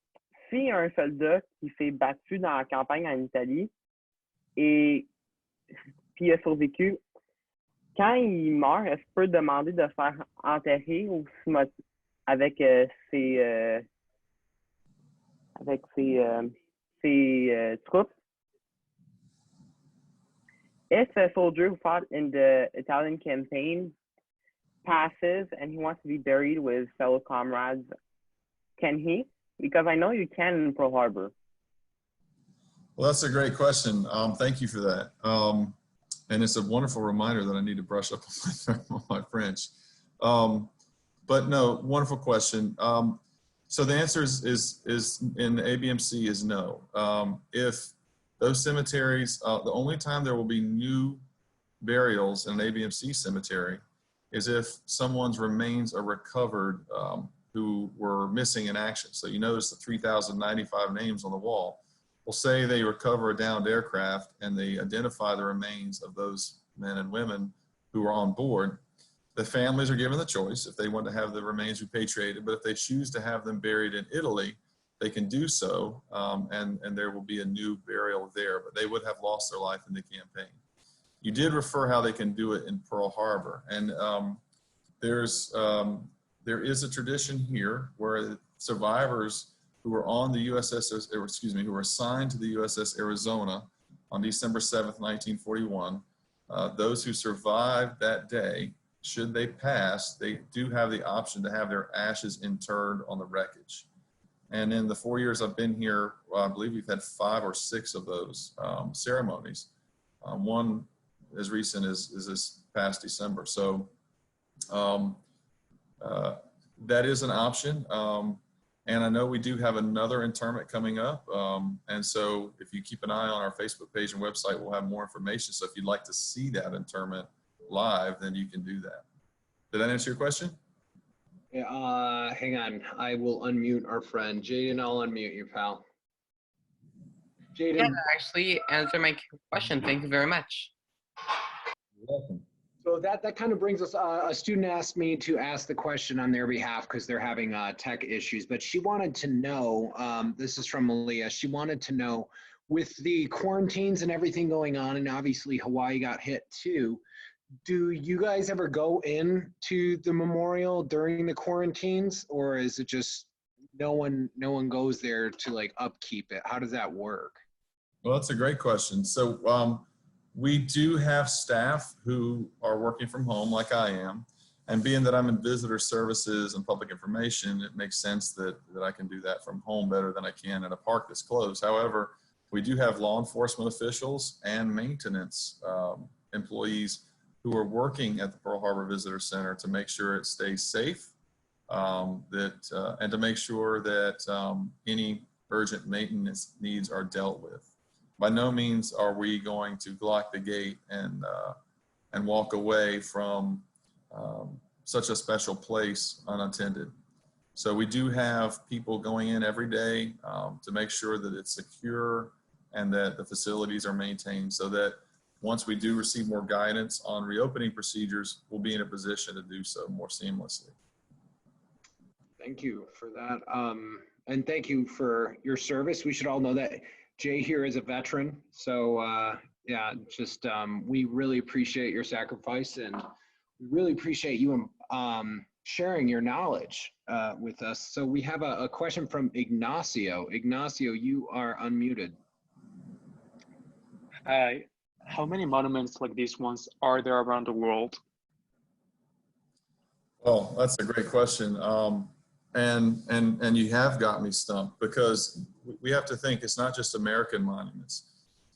S5: si un soldat qui s'est battu dans la campagne en Italie et puis a survécu, quand il meurt, est-ce qu'il peut demander de faire enterrer au cimetière avec ses troupes? If a soldier who fought in the Italian campaign passes and he wants to be buried with fellow comrades, can he? Because I know you can in Pearl Harbor.
S2: Well, that's a great question. Thank you for that. And it's a wonderful reminder that I need to brush up on my French. But no, wonderful question. So the answer is in ABMC is no. If those cemeteries, the only time there will be new burials in an ABMC cemetery is if someone's remains are recovered who were missing in action. So you notice the 3,095 names on the wall. Well, say they recover a downed aircraft and they identify the remains of those men and women who were on board. The families are given the choice if they want to have the remains repatriated, but if they choose to have them buried in Italy, they can do so, and there will be a new burial there, but they would have lost their life in the campaign. You did refer how they can do it in Pearl Harbor, and there is a tradition here where survivors who were on the USS, or excuse me, who were assigned to the USS Arizona on December 7th, 1941, those who survived that day, should they pass, they do have the option to have their ashes interred on the wreckage. And in the 4 years I've been here, I believe we've had 5 or 6 of those ceremonies. One as recent as this past December. So that is an option. And I know we do have another interment coming up. And so if you keep an eye on our Facebook page and website, we'll have more information. So if you'd like to see that interment live, then you can do that. Did that answer your question?
S3: Yeah, hang on. I will unmute our friend. Jaden, I'll unmute you, pal. Jaden.
S6: Yeah, that actually answered my question. Thank you very much.
S2: You're welcome.
S3: So that kind of brings us, a student asked me to ask the question on their behalf because they're having tech issues, but she wanted to know, this is from Malia, she wanted to know, with the quarantines and everything going on, and obviously Hawaii got hit too, do you guys ever go in to the memorial during the quarantines, or is it just no one goes there to like upkeep it? How does that work?
S2: Well, that's a great question. So we do have staff who are working from home like I am, and being that I'm in visitor services and public information, it makes sense that I can do that from home better than I can in a park that's closed. However, we do have law enforcement officials and maintenance employees who are working at the Pearl Harbor Visitor Center to make sure it stays safe, and to make sure that any urgent maintenance needs are dealt with. By no means are we going to lock the gate and walk away from such a special place unattended. So we do have people going in every day to make sure that it's secure and that the facilities are maintained, so that once we do receive more guidance on reopening procedures, we'll be in a position to do so more seamlessly.
S3: Thank you for that. And thank you for your service. We should all know that Jay here is a veteran. So yeah, we really appreciate your sacrifice, and we really appreciate you sharing your knowledge with us. So we have a question from Ignacio. Ignacio, you are unmuted.
S7: Hi. How many monuments like these ones are there around the world?
S2: Oh, that's a great question. And you have got me stumped, because we have to think it's not just American monuments.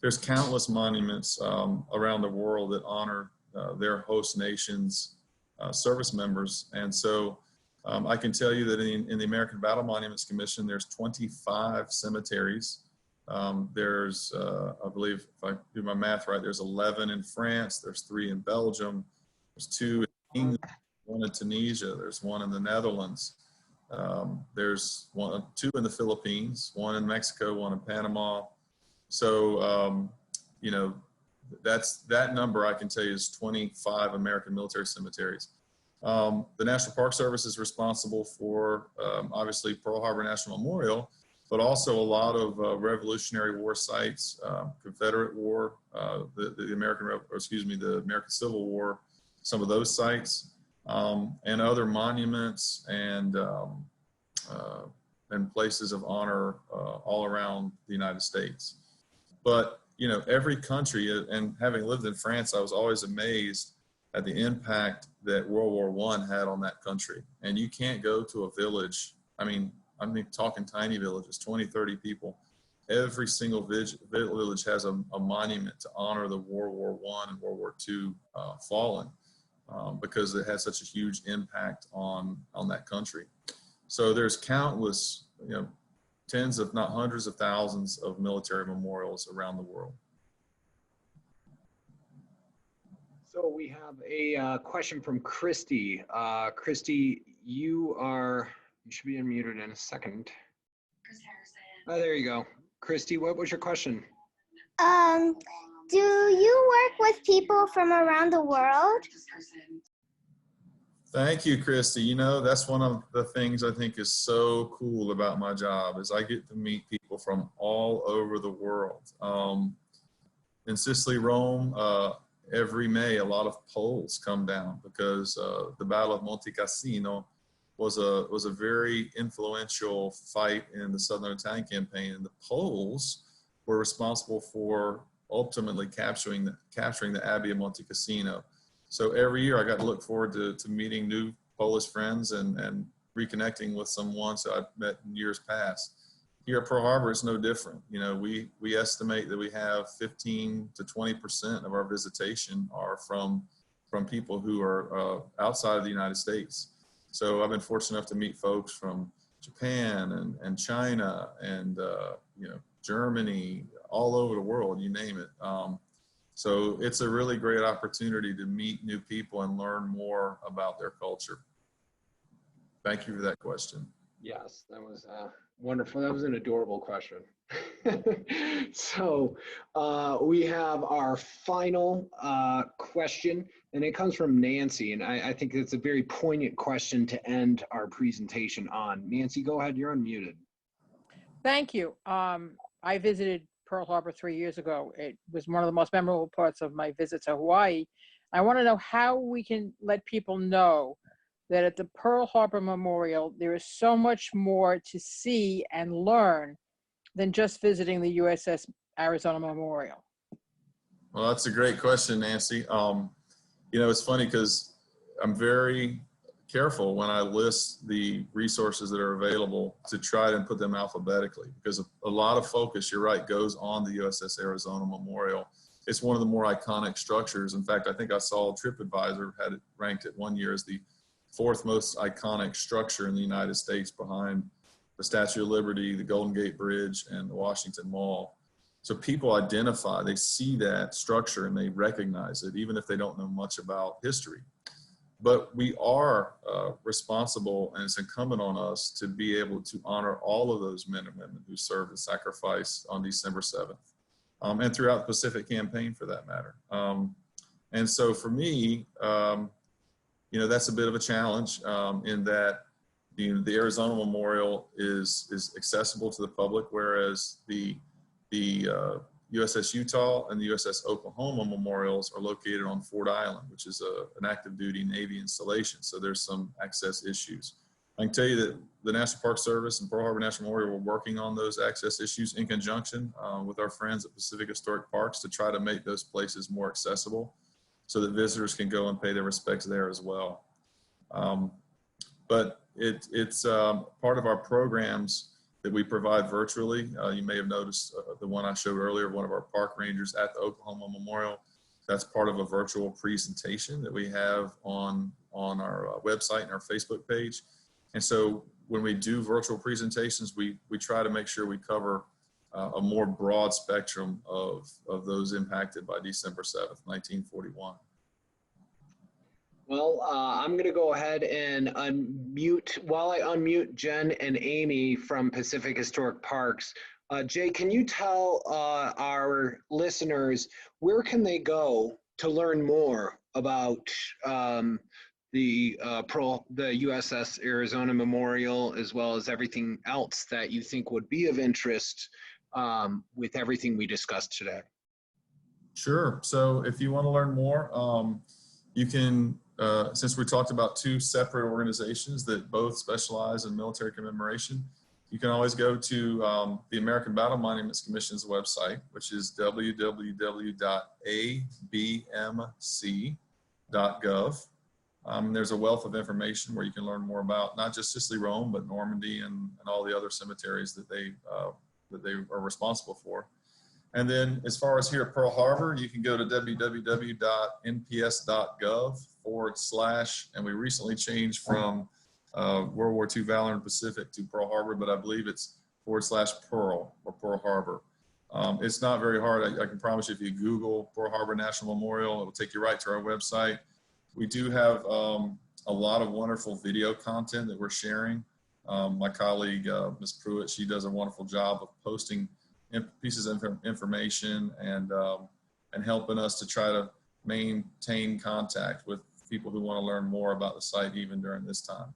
S2: There's countless monuments around the world that honor their host nations' service members. And so I can tell you that in the American Battle Monuments Commission, there's 25 cemeteries. There's, I believe, if I do my math right, there's 11 in France, there's 3 in Belgium, there's 2 in England, 1 in Tunisia, there's 1 in the Netherlands, there's 2 in the Philippines, 1 in Mexico, 1 in Panama. So, you know, that number I can tell you is 25 American military cemeteries. The National Park Service is responsible for, obviously, Pearl Harbor National Memorial, but also a lot of Revolutionary War sites, Confederate War, the American Civil War, some of those sites, and other monuments and places of honor all around the United States. But, you know, every country, and having lived in France, I was always amazed at the impact that World War I had on that country. And you can't go to a village, I'm talking tiny villages, 20, 30 people. Every single village has a monument to honor the World War I and World War II fallen, because it had such a huge impact on that country. So there's countless, you know, tens if not hundreds of thousands of military memorials around the world.
S3: So we have a question from Christy. Christy, you should be unmuted in a second. Oh, there you go. Christy, what was your question?
S8: Do you work with people from around the world?
S2: Thank you, Christy. You know, that's one of the things I think is so cool about my job, is I get to meet people from all over the world. In Sicily-Rome, every May, a lot of Poles come down, because the Battle of Monte Cassino was a very influential fight in the Southern Italian campaign, and the Poles were responsible for ultimately capturing the Abbey of Monte Cassino. So every year I got to look forward to meeting new Polish friends and reconnecting with some ones that I've met in years past. Here at Pearl Harbor, it's no different. You know, we estimate that we have 15 to 20% of our visitation are from people who are outside of the United States. So I've been fortunate enough to meet folks from Japan and China and you know, Germany, all over the world, you name it. So it's a really great opportunity to meet new people and learn more about their culture. Thank you for that question.
S3: Yes, that was wonderful. That was an adorable question. So we have our final question, and it comes from Nancy. And I think it's a very poignant question to end our presentation on. Nancy, go ahead. You're unmuted.
S9: Thank you. I visited Pearl Harbor 3 years ago. It was one of the most memorable parts of my visit to Hawaii. I want to know how we can let people know that at the Pearl Harbor Memorial, there is so much more to see and learn than just visiting the USS Arizona Memorial.
S2: Well, that's a great question, Nancy. You know, it's funny because I'm very careful when I list the resources that are available to try and put them alphabetically, because a lot of focus, you're right, goes on the USS Arizona Memorial. It's one of the more iconic structures. In fact, I think I saw TripAdvisor had it ranked at 1 year as the 4th most iconic structure in the United States, behind the Statue of Liberty, the Golden Gate Bridge, and the Washington Mall. So people identify, they see that structure and they recognize it, even if they don't know much about history. But we are responsible, and it's incumbent on us to be able to honor all of those men and women who served and sacrificed on December 7th, and throughout the Pacific Campaign for that matter. And so for me, you know, that's a bit of a challenge in that the Arizona Memorial is accessible to the public, whereas the USS Utah and the USS Oklahoma memorials are located on Ford Island, which is an active duty Navy installation. So there's some access issues. I can tell you that the National Park Service and Pearl Harbor National Memorial were working on those access issues in conjunction with our friends at Pacific Historic Parks to try to make those places more accessible so that visitors can go and pay their respects there as well. But it's part of our programs that we provide virtually. You may have noticed the one I showed earlier, one of our park rangers at the Oklahoma Memorial. That's part of a virtual presentation that we have on our website and our Facebook page. And so when we do virtual presentations, we try to make sure we cover a more broad spectrum of those impacted by December 7th, 1941.
S3: Well, I'm going to go ahead and unmute, while I unmute Jen and Amy from Pacific Historic Parks. Jay, can you tell our listeners where can they go to learn more about the USS Arizona Memorial, as well as everything else that you think would be of interest with everything we discussed today?
S2: Sure. So if you want to learn more, you can, since we talked about two separate organizations that both specialize in military commemoration, you can always go to the American Battle Monuments Commission's website, which is www.abmc.gov. There's a wealth of information where you can learn more about not just Sicily-Rome, but Normandy and all the other cemeteries that they are responsible for. And then as far as here at Pearl Harbor, you can go to www.nps.gov/, and we recently changed from World War II Valor in Pacific to Pearl Harbor, but I believe it's /Pearl or Pearl Harbor. It's not very hard. I can promise you, if you Google Pearl Harbor National Memorial, it will take you right to our website. We do have a lot of wonderful video content that we're sharing. My colleague, Ms. Pruitt, she does a wonderful job of posting pieces of information and helping us to try to maintain contact with people who want to learn more about the site even during this time.